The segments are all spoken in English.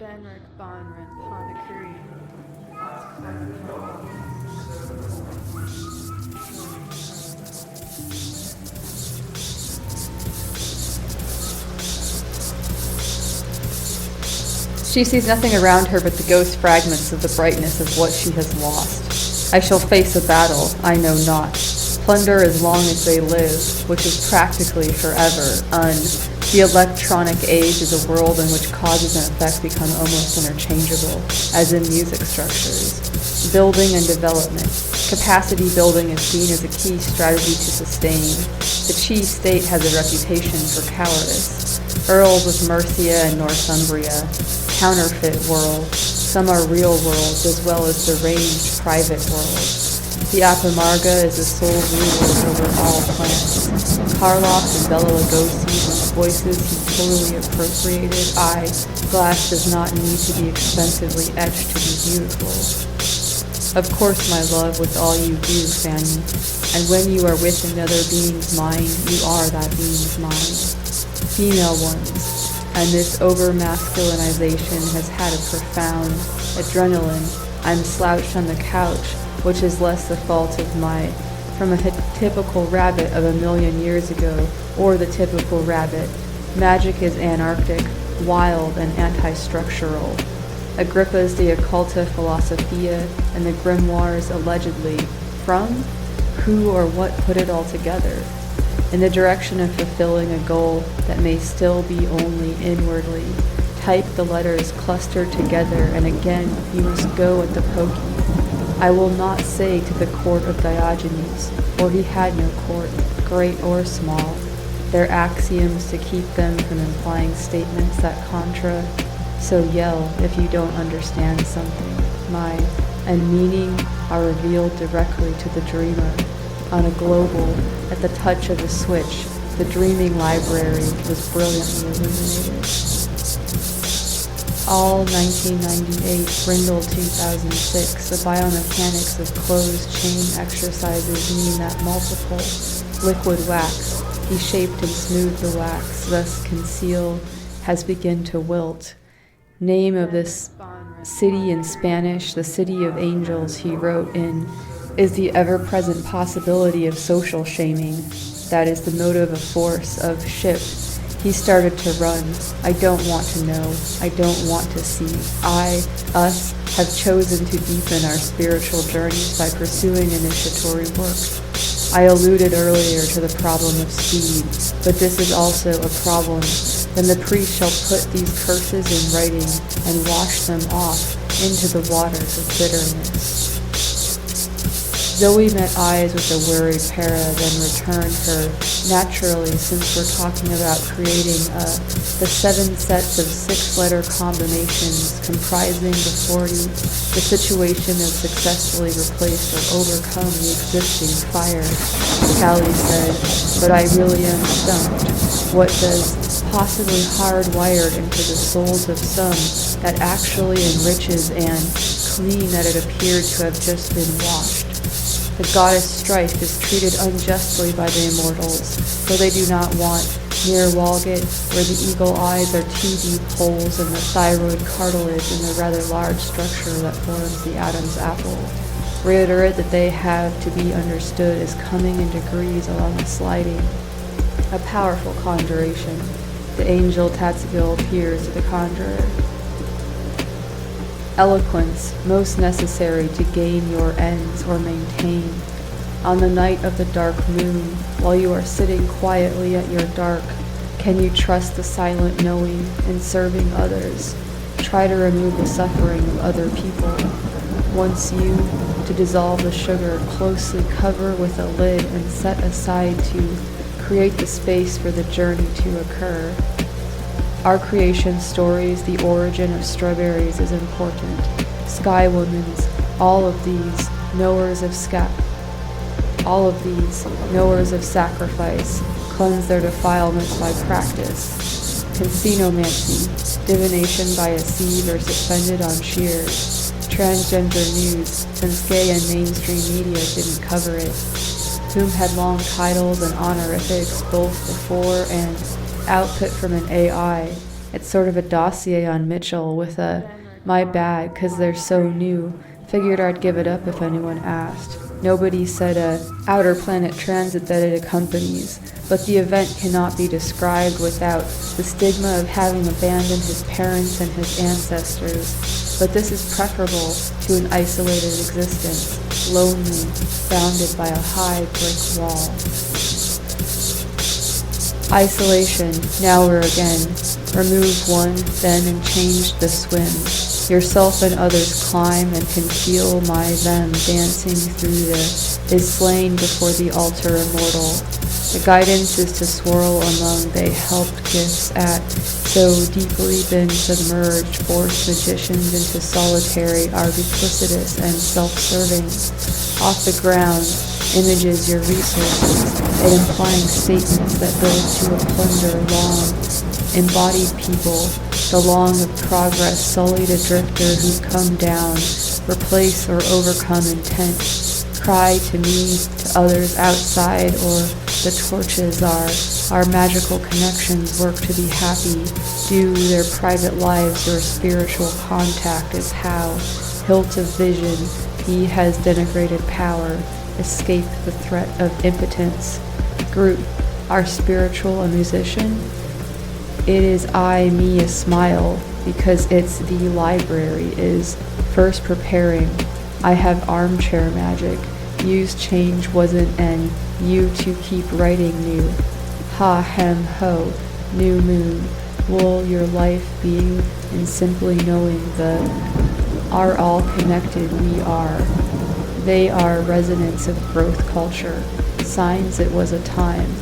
Benrik Bonren Panakuri. She sees nothing around her but the ghost fragments of the brightness of what she has lost. I shall face a battle I know not. Plunder as long as they live, which is practically forever. The electronic age is a world in which causes and effects become almost interchangeable, as in music structures. Building and development. Capacity building is seen as a key strategy to sustain. The Chi state has a reputation for cowardice. Earls of Mercia and Northumbria. Counterfeit world. Some are real worlds as well as deranged private worlds. The Apamarga is the sole ruler over all planets. Karloff and Bela Lugosi, whose voices he totally appropriated. Glass does not need to be expensively etched to be beautiful. Of course, my love, with all you do, Fanny. And when you are with another being's mind, you are that being's mind. Female ones. And this over-masculinization has had a profound adrenaline. I'm slouched on the couch, which is less the fault of from a typical rabbit of 1,000,000 years ago, or the typical rabbit. Magic is anarchic, wild, and anti-structural. Agrippa's De Occulta Philosophia and the grimoires allegedly, from who or what put it all together? In the direction of fulfilling a goal that may still be only inwardly. Type the letters clustered together, and again you must go at the pokey. I will not say to the court of Diogenes, for he had no court, great or small. Their axioms to keep them from implying statements that contra. So yell if you don't understand something. And meaning are revealed directly to the dreamer. On a global, at the touch of a switch, the dreaming library was brilliantly illuminated. All 1998, Brindle 2006, the biomechanics of closed chain exercises mean that multiple liquid wax, he shaped and smoothed the wax, thus conceal, has begun to wilt. Name of this city in Spanish, the City of Angels, he wrote in, is the ever-present possibility of social shaming. That is the motive of force, of shift. He started to run. I don't want to know. I don't want to see. Us, have chosen to deepen our spiritual journeys by pursuing initiatory work. I alluded earlier to the problem of speed, but this is also a problem. Then the priest shall put these curses in writing and wash them off into the waters of bitterness. Zoe met eyes with a worried Para, then returned her, naturally, since we're talking about creating the 7 sets of 6-letter combinations comprising the 40, the situation of successfully replaced or overcome the existing fire. Callie said, but I really am stumped. What does possibly hardwired into the souls of some that actually enriches and clean that it appeared to have just been washed? The goddess Strife is treated unjustly by the immortals, for they do not want, near Walgett, where the eagle eyes are 2 deep holes in the thyroid cartilage in the rather large structure that forms the Adam's apple. Reiterate that they have to be understood as coming in degrees along the sliding. A powerful conjuration. The angel Tatsville appears to the conjurer. Eloquence, most necessary to gain your ends or maintain. On the night of the dark moon, while you are sitting quietly at your dark, can you trust the silent knowing in serving others? Try to remove the suffering of other people. Once you, to dissolve the sugar, closely cover with a lid and set aside to create the space for the journey to occur. Our creation stories, the origin of strawberries is important. Sky Women's, all of these knowers of sacrifice, cleanse their defilements by practice. Consinomancy, divination by a sieve or suspended on shears. Transgender news, since gay and mainstream media didn't cover it. Whom had long titles and honorifics both before and output from an AI, It's sort of a dossier on Mitchell with a my bad, 'cause they're so new. Figured I'd give it up if anyone asked. Nobody said a outer planet transit that it accompanies, but the event cannot be described without the stigma of having abandoned his parents and his ancestors. But this is preferable to an isolated existence, lonely, bounded by a high brick wall. Isolation, now or again. Remove one, then, and change the swim. Yourself and others climb and can feel my them dancing through is slain before the altar immortal. The guidance is to swirl among they helped gifts at, so deeply been submerged, force magicians into solitary are duplicitous and self-serving. Off the ground, images your resources, and implying statements that build to a plunder long. Embodied people, the long of progress, sullied a drifter who come down, replace or overcome intent, cry to me, to others outside, or the torches are, our magical connections work to be happy, do their private lives or spiritual contact is how, hilt of vision, he has denigrated power, escape the threat of impotence. Group, are spiritual a musician? It is I, me, a smile, because it's the library is first preparing. I have armchair magic. Use change wasn't an you to keep writing new. Ha, hem, ho, new moon. Will your life be in simply knowing the are all connected we are. They are resonance of growth culture. Signs it was a time.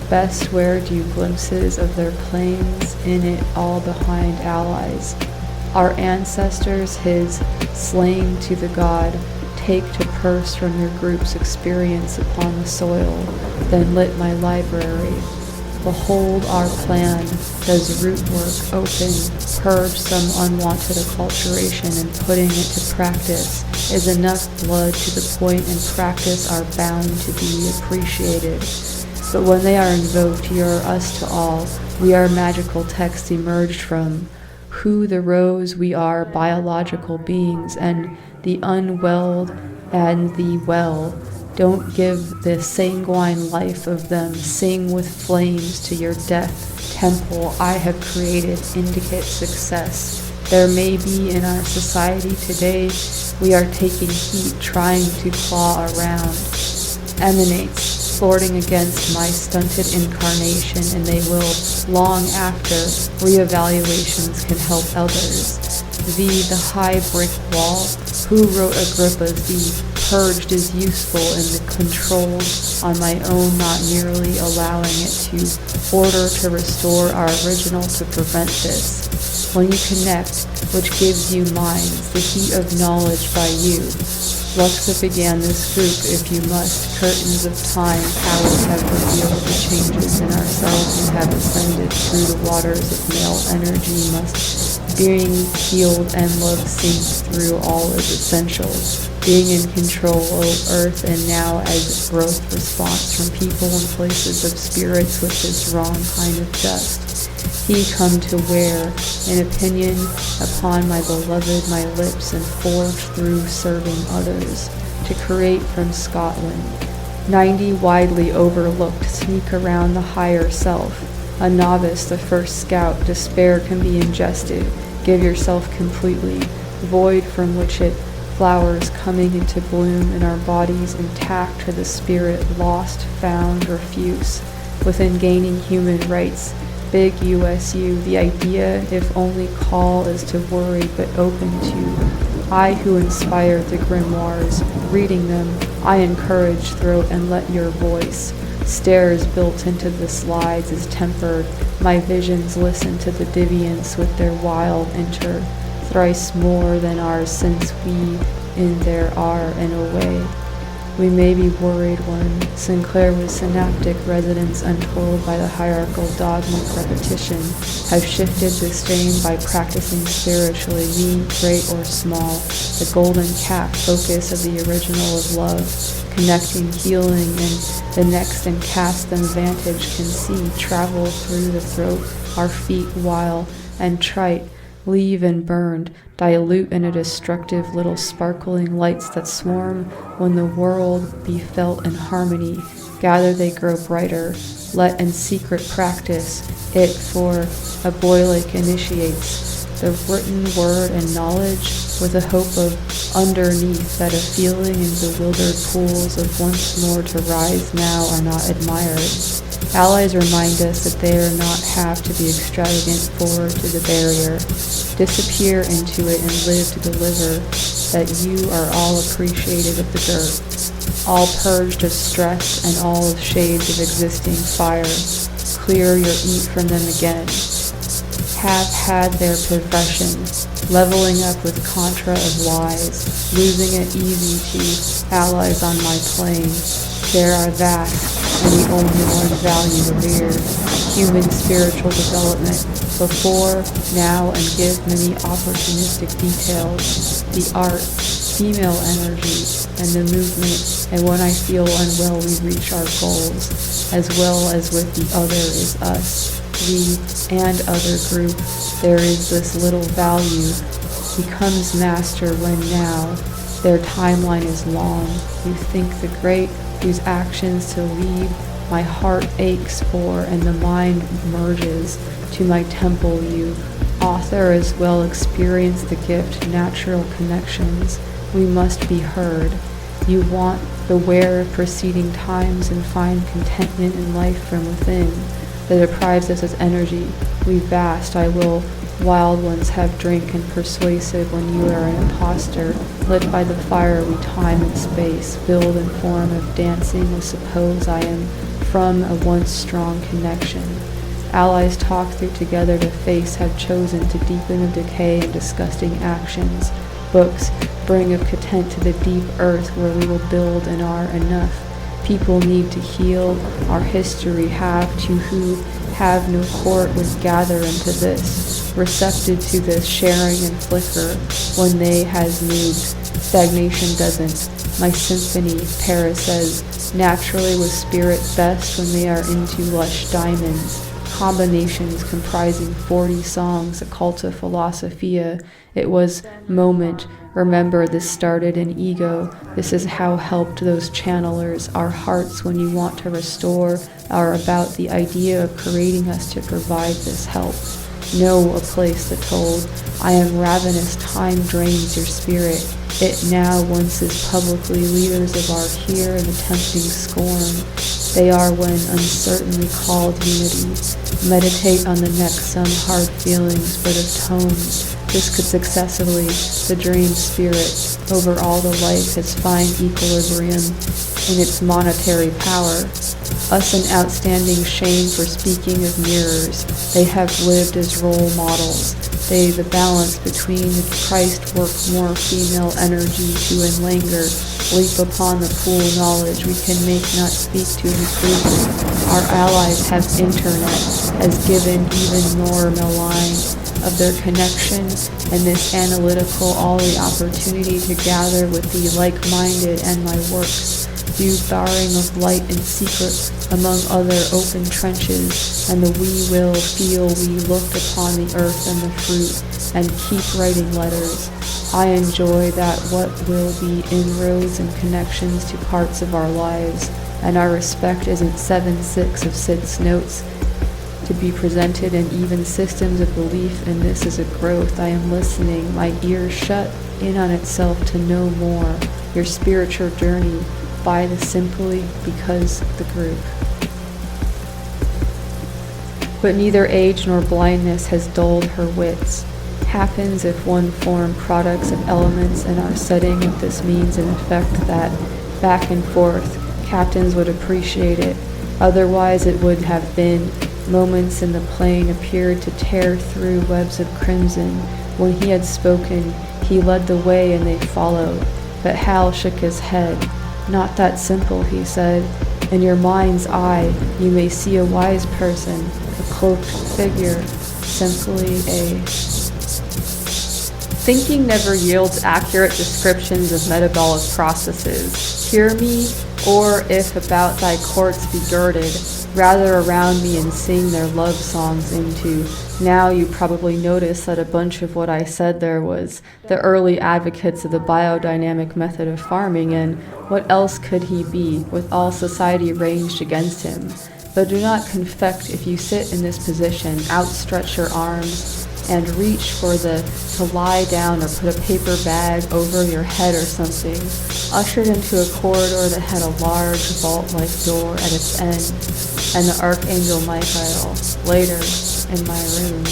Best where do glimpses of their planes in it all behind allies. Our ancestors his slain to the god take to purse from your group's experience upon the soil, then lit my library. Behold our plan, does root work open, purge some unwanted acculturation and putting it to practice, is enough blood to the point and practice are bound to be appreciated. But when they are invoked, you're us to all. We are magical texts emerged from who the rose we are biological beings and the unwelled and the well. Don't give the sanguine life of them. Sing with flames to your death temple I have created indicate success. There may be in our society today we are taking heat trying to claw around. Emanates sporting against my stunted incarnation, and they will, long after, reevaluations can help others. The high brick wall, who wrote Agrippa's the purged is useful in the controlled on my own, not merely allowing it to order to restore our original to prevent this. When you connect, which gives you minds, the heat of knowledge by you. Luxa began this group, if you must. Curtains of time, powers have revealed the changes in ourselves and have ascended through the waters of male energy must. Being healed and love sinks through all is essential. Being in control of earth and now as growth response from people and places of spirits with this wrong kind of dust. He come to wear an opinion upon my beloved my lips and forge through serving others to create from Scotland. 90 widely overlooked sneak around the higher self. A novice, the first scout, despair can be ingested. Give yourself completely, void from which it flowers coming into bloom in our bodies intact to the spirit lost, found, refuse. Within gaining human rights, big USU, the idea, if only call is to worry but open to. I who inspired the grimoires, reading them, I encourage throat and let your voice. Stairs built into the slides is tempered, my visions listen to the deviants with their wild enter, thrice more than ours since we in there are in a way. We may be worried when Sinclair with synaptic resonance untold by the hierarchical dogmatic repetition have shifted disdain by practicing spiritually, we, great or small, the golden cap focus of the original of love, connecting, healing, and the next and cast them vantage can see travel through the throat, our feet while and trite, leave and burned, dilute in a destructive little sparkling lights that swarm when the world be felt in harmony. Gather they grow brighter, let in secret practice it, for a boy like initiates the written word and knowledge with a hope of underneath that a feeling in bewildered pools of once more to rise now are not admired. Allies remind us that they are not have to be extravagant forward to the barrier, disappear into it and live to deliver, that you are all appreciated of the dirt, all purged of stress and all of shades of existing fire. Clear your eat from them again. Have had their profession, leveling up with contra of lies, losing it easy to allies on my plane. There are vast, and the only one value revered, human spiritual development, before, now, and give many opportunistic details, the art, female energy, and the movement, and when I feel unwell we reach our goals, as well as with the other is us. We and other group, there is this little value, becomes master when now, their timeline is long, you think the great, whose actions to lead, my heart aches for, and the mind merges, to my temple you, author as well experience the gift, natural connections, we must be heard. You want, beware of preceding times and find contentment in life from within, that deprives us of energy. We vast, I will, wild ones have drink and persuasive when you are an impostor, lit by the fire we time and space, build in form of dancing with suppose I am from a once strong connection. Allies talk through together to face have chosen to deepen the decay and disgusting actions. Books bring of content to the deep earth where we will build and are enough. People need to heal, our history have to who have no court would gather into this, receptive to this sharing and flicker when they has moved. Stagnation doesn't. My symphony, Paris says, naturally with spirit best when they are into lush diamonds. Combinations comprising 40 songs, a culta philosophia. It was moment. Remember, this started in ego. This is how helped those channelers. Our hearts, when you want to restore, are about the idea of creating us to provide this help. Know a place that told, I am ravenous, time drains your spirit. It now once is publicly leaders of our here and attempting scorn. They are when uncertainly called unity. Meditate on the next some hard feelings, but of tones. This could successively, the dream spirit, over all the life has find equilibrium in its monetary power. Us an outstanding shame for speaking of mirrors. They have lived as role models. They the balance between the Christ work more female energy to in languor, leap upon the pool knowledge we can make not speak to improvement. Our allies have internet, has given even more malign of their connection, and this analytical all the opportunity to gather with the like-minded and my works, due barring of light and secret among other open trenches, and the we will feel we looked upon the earth and the fruit, and keep writing letters. I enjoy that what will be inroads and connections to parts of our lives, and our respect isn't 7/6 of Sid's notes, to be presented in even systems of belief, and this is a growth. I am listening, my ears shut in on itself to know more, your spiritual journey, by the simply because the group. But neither age nor blindness has dulled her wits. Happens if one form products of elements in our setting, if this means in effect that back and forth, captains would appreciate it. Otherwise it would have been moments in the plain appeared to tear through webs of crimson. When he had spoken, he led the way and they followed. But Hal shook his head. Not that simple, he said. In your mind's eye, you may see a wise person, a cloaked figure, simply a... Thinking never yields accurate descriptions of metabolic processes. Hear me, or if about thy courts be girded, rather around me and sing their love songs into. Now you probably notice that a bunch of what I said there was the early advocates of the biodynamic method of farming, and what else could he be, with all society ranged against him? But do not confect if you sit in this position, outstretch your arms, and reach for to lie down or put a paper bag over your head or something, ushered into a corridor that had a large vault-like door at its end, and the Archangel Michael. Later, in my room,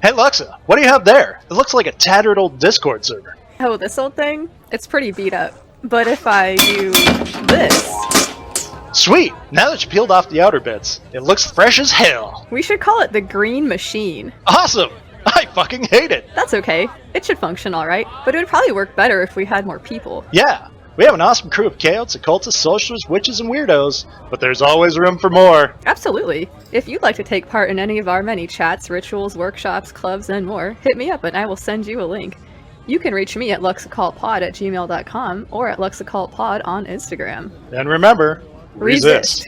Hey Luxa, what do you have there? It looks like a tattered old Discord server. Oh, this old thing? It's pretty beat up. But if I do this... Sweet! Now that you peeled off the outer bits, it looks fresh as hell. We should call it the Green Machine. Awesome! I fucking hate it! That's okay. It should function alright, but it would probably work better if we had more people. Yeah, we have an awesome crew of chaots, occultists, socialists, witches, and weirdos, but there's always room for more. Absolutely. If you'd like to take part in any of our many chats, rituals, workshops, clubs, and more, hit me up and I will send you a link. You can reach me at luxoccultpod@gmail.com or at luxoccultpod on Instagram. And remember, resist.